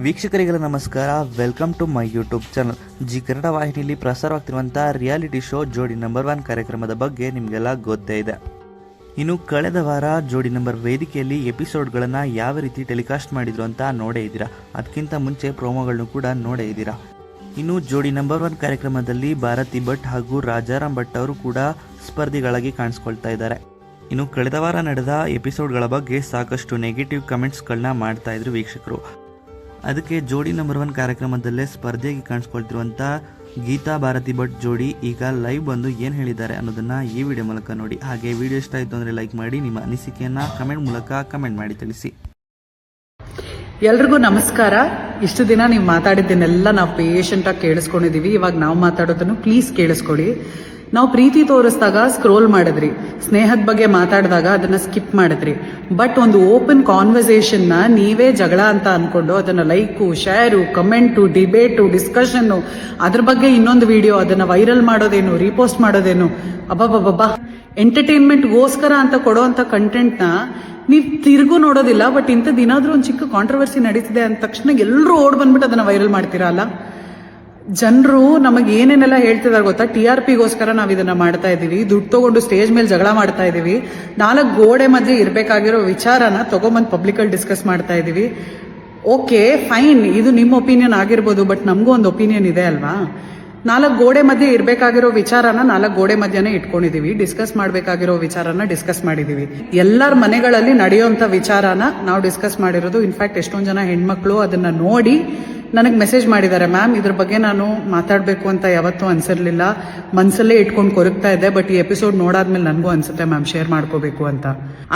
ವೀಕ್ಷಕರಿಗೆಲ್ಲ ನಮಸ್ಕಾರ. Welcome to my YouTube channel. Zee Kannada ವಾಹಿನಿಯಲ್ಲಿ ಪ್ರಸಾರವಾಗ್ತಿರುವಂಥ ರಿಯಾಲಿಟಿ ಶೋ ಜೋಡಿ ನಂಬರ್ 1 ಕಾರ್ಯಕ್ರಮದ ಬಗ್ಗೆ ನಿಮಗೆಲ್ಲ ಗೊತ್ತೇ ಇದೆ. ಇನ್ನು ಕಳೆದ ವಾರ ಜೋಡಿ ನಂಬರ್ ವೇದಿಕೆಯಲ್ಲಿ ಎಪಿಸೋಡ್ಗಳನ್ನು ಯಾವ ರೀತಿ ಟೆಲಿಕಾಸ್ಟ್ ಮಾಡಿದ್ರು ಅಂತ ನೋಡೇ ಇದ್ದೀರಾ. ಅದಕ್ಕಿಂತ ಮುಂಚೆ ಪ್ರೋಮೋಗಳನ್ನು ಕೂಡ ನೋಡೇ ಇದ್ದೀರಾ. ಇನ್ನು ಜೋಡಿ ನಂಬರ್ 1 ಕಾರ್ಯಕ್ರಮದಲ್ಲಿ ಭಾರತಿ ಭಟ್ ಹಾಗೂ ರಾಜಾರಾಮ್ ಭಟ್ ಅವರು ಕೂಡ ಸ್ಪರ್ಧಿಗಳಾಗಿ ಕಾಣಿಸ್ಕೊಳ್ತಾ ಇದ್ದಾರೆ. ಇನ್ನು ಕಳೆದ ವಾರ ನಡೆದ ಎಪಿಸೋಡ್ಗಳ ಬಗ್ಗೆ ಸಾಕಷ್ಟು ನೆಗೆಟಿವ್ ಕಮೆಂಟ್ಸ್ಗಳನ್ನ ಮಾಡ್ತಾ ಇದ್ರು ವೀಕ್ಷಕರು. ಅದಕ್ಕೆ ಜೋಡಿ ನಂಬರ್ 1 ಕಾರ್ಯಕ್ರಮದಲ್ಲೇ ಸ್ಪರ್ಧೆಯಾಗಿ ಕಾಣಿಸ್ಕೊಳ್ತಿರುವಂಥ ಗೀತಾ ಭಾರತಿ ಭಟ್ ಜೋಡಿ ಈಗ ಲೈವ್ ಬಂದು ಏನು ಹೇಳಿದ್ದಾರೆ ಅನ್ನೋದನ್ನು ಈ ವಿಡಿಯೋ ಮೂಲಕ ನೋಡಿ. ಹಾಗೆ ವಿಡಿಯೋ ಇಷ್ಟ ಆಯಿತು ಅಂದರೆ ಲೈಕ್ ಮಾಡಿ, ನಿಮ್ಮ ಅನಿಸಿಕೆಯನ್ನು ಕಮೆಂಟ್ ಮೂಲಕ ಕಮೆಂಟ್ ಮಾಡಿ ತಿಳಿಸಿ. ಎಲ್ರಿಗೂ ನಮಸ್ಕಾರ. ಇಷ್ಟು ದಿನ ನೀವು ಮಾತಾಡಿದ್ದನ್ನೆಲ್ಲ ನಾವು ಪೇಷಂಟಾಗಿ ಕೇಳಿಸ್ಕೊಂಡಿದ್ದೀವಿ. ಇವಾಗ ನಾವು ಮಾತಾಡೋದನ್ನು ಪ್ಲೀಸ್ ಕೇಳಿಸ್ಕೊಡಿ. ನಾವು ಪ್ರೀತಿ ತೋರಿಸಿದಾಗ ಸ್ಕ್ರೋಲ್ ಮಾಡಿದ್ರಿ, ಸ್ನೇಹದ ಬಗ್ಗೆ ಮಾತಾಡಿದಾಗ ಅದನ್ನ ಸ್ಕಿಪ್ ಮಾಡಿದ್ರಿ. ಬಟ್ ಒಂದು ಓಪನ್ ಕಾನ್ವರ್ಸೇಷನ್ನ ನೀವೇ ಜಗಳ ಅಂತ ಅನ್ಕೊಂಡು ಅದನ್ನ like, share, comment, debate, discussion, ಅದ್ರ ಬಗ್ಗೆ ಇನ್ನೊಂದು ವಿಡಿಯೋ ಅದನ್ನ ವೈರಲ್ ಮಾಡೋದೇನು, ರೀಪೋಸ್ಟ್ ಮಾಡೋದೇನು, ಅಬ್ಬಬ್ಬಬ್ಬಾ, ಎಂಟರ್ಟೈನ್ಮೆಂಟ್ಗೋಸ್ಕರ ಅಂತ ಕೊಡೋವಂಥ ಕಂಟೆಂಟ್ನ ನೀವು ತಿರುಗು ನೋಡೋದಿಲ್ಲ. ಬಟ್ ಇಂಥದ್ದೇನಾದ್ರೂ ಒಂದು ಚಿಕ್ಕ ಕಾಂಟ್ರವರ್ಸಿ ನಡೀತಿದೆ ಅಂದ ತಕ್ಷಣ ಎಲ್ಲರೂ ಓಡ್ ಬಂದ್ಬಿಟ್ಟು ಅದನ್ನ ವೈರಲ್ ಮಾಡ್ತೀರಾ ಅಲ್ಲ. ಜನರು ನಮಗೆ ಏನೇನೆಲ್ಲ ಹೇಳ್ತಿದಾರೆ ಗೊತ್ತಾ? TRPಗೋಸ್ಕರ ನಾವು ಇದನ್ನ ಮಾಡ್ತಾ ಇದೀವಿ, ದುಡ್ಡು ತಗೊಂಡು ಸ್ಟೇಜ್ ಮೇಲೆ ಜಗಳ ಮಾಡ್ತಾ ಇದೀವಿ, 4 ಗೋಡೆ ಮಧ್ಯೆ ಇರಬೇಕಾಗಿರೋ ವಿಚಾರನ ತಗೊಂಬಂದು ಪಬ್ಲಿಕಲ್ಲಿ ಡಿಸ್ಕಸ್ ಮಾಡ್ತಾ ಇದೀವಿ. ಓಕೆ ಫೈನ್, ಇದು ನಿಮ್ಮ ಒಪಿನಿಯನ್ ಆಗಿರ್ಬೋದು, ಬಟ್ ನಮಗೂ ಒಂದು ಒಪಿನಿಯನ್ ಇದೆ ಅಲ್ವಾ. 4 ಗೋಡೆ ಮಧ್ಯೆ ಇರಬೇಕಾಗಿರೋ ವಿಚಾರನ 4 ಗೋಡೆ ಮಧ್ಯೆನೇ ಇಟ್ಕೊಂಡಿದೀವಿ, ಡಿಸ್ಕಸ್ ಮಾಡಬೇಕಾಗಿರೋ ವಿಚಾರನ ಡಿಸ್ಕಸ್ ಮಾಡಿದೀವಿ. ಎಲ್ಲರ ಮನೆಗಳಲ್ಲಿ ನಡೆಯುವಂಥ ವಿಚಾರನ ನಾವು ಡಿಸ್ಕಸ್ ಮಾಡಿರೋದು. ಇನ್ಫ್ಯಾಕ್ಟ್ ಎಷ್ಟೊಂದು ಜನ ಹೆಣ್ಮಕ್ಳು ಅದನ್ನ ನೋಡಿ ನನಗೆ ಮೆಸೇಜ್ ಮಾಡಿದ್ದಾರೆ, ಮ್ಯಾಮ್ ಇದ್ರ ಬಗ್ಗೆ ನಾನು ಮಾತಾಡಬೇಕು ಅಂತ ಯಾವತ್ತೂ ಅನ್ಸಿರ್ಲಿಲ್ಲ, ಮನಸ್ಸಲ್ಲೇ ಇಟ್ಕೊಂಡು ಕೊರಗ್ತಾ ಇದ್ದೆ, ಬಟ್ ಈ ಎಪಿಸೋಡ್ ನೋಡಾದ್ಮೇಲೆ ನನಗೂ ಅನ್ಸುತ್ತೆ ಮ್ಯಾಮ್ ಶೇರ್ ಮಾಡ್ಕೋಬೇಕು ಅಂತ.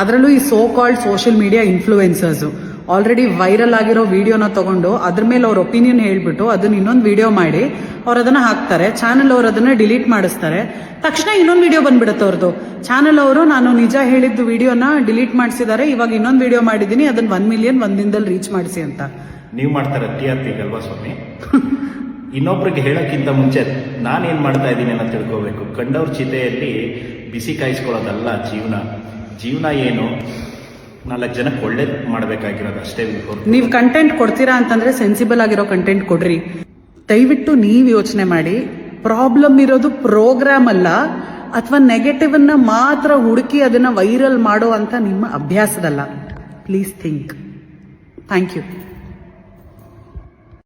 ಅದರಲ್ಲೂ ಈ so called social media influencers already viral ಆಗಿರೋ ವಿಡಿಯೋನ ತಗೊಂಡು ಅದ್ರ ಮೇಲೆ ಅವ್ರ ಒಪಿನಿಯನ್ ಹೇಳ್ಬಿಟ್ಟು ಅದನ್ನ ಇನ್ನೊಂದು ವಿಡಿಯೋ ಮಾಡಿ ಅವ್ರು ಅದನ್ನ ಹಾಕ್ತಾರೆ. ಚಾನಲ್ ಅವರು ಅದನ್ನ ಡಿಲೀಟ್ ಮಾಡಿಸ್ತಾರೆ. ತಕ್ಷಣ ಇನ್ನೊಂದು ವಿಡಿಯೋ ಬಂದ್ಬಿಡುತ್ತೆ ಅವ್ರದ್ದು. ಚಾನಲ್ ಅವರು ನಾನು ನಿಜ ಹೇಳಿದ್ದು ವಿಡಿಯೋನ ಡಿಲೀಟ್ ಮಾಡಿಸಿದ್ದಾರೆ, ಇವಾಗ ಇನ್ನೊಂದು ವಿಡಿಯೋ ಮಾಡಿದ್ದೀನಿ, ಅದನ್ನ 1 ಮಿಲಿಯನ್ ಒಂದು ದಿನದಲ್ಲಿ ರೀಚ್ ಮಾಡಿಸಿ ಅಂತ. ನೀವು ಮಾಡ್ತಾರೆ TRP ಅಲ್ವಾ ಸ್ವಾಮಿ? ಇನ್ನೊಬ್ರಿಗೆ ಹೇಳೋಕ್ಕಿಂತ ಮುಂಚೆ ನಾನೇನು ಮಾಡ್ತಾ ಇದ್ದೀನಿ ಅಂತ ತಿಳ್ಕೋಬೇಕು. ಕಂಡವ್ರ ಚಿತೆಯಲ್ಲಿ ಬಿಸಿ ಕಾಯಿಸ್ಕೊಳ್ಳೋದಲ್ಲ ಜೀವನ. ಜೀವನ ಏನು, 4 ಜನಕ್ಕೆ ಒಳ್ಳೇದು ಮಾಡಬೇಕಾಗಿರೋದು ಅಷ್ಟೇ. ನೀವು ಕಂಟೆಂಟ್ ಕೊಡ್ತೀರಾ ಅಂತಂದ್ರೆ ಸೆನ್ಸಿಬಲ್ ಆಗಿರೋ ಕಂಟೆಂಟ್ ಕೊಡ್ರಿ. ದಯವಿಟ್ಟು ನೀವು ಯೋಚನೆ ಮಾಡಿ, ಪ್ರಾಬ್ಲಮ್ ಇರೋದು ಪ್ರೋಗ್ರಾಮ್ ಅಲ್ಲ, ಅಥವಾ ನೆಗೆಟಿವ್ ಅನ್ನ ಮಾತ್ರ ಹುಡುಕಿ ಅದನ್ನ ವೈರಲ್ ಮಾಡೋ ಅಂತ ನಿಮ್ಮ ಅಭ್ಯಾಸದಲ್ಲ. Please think. Thank you.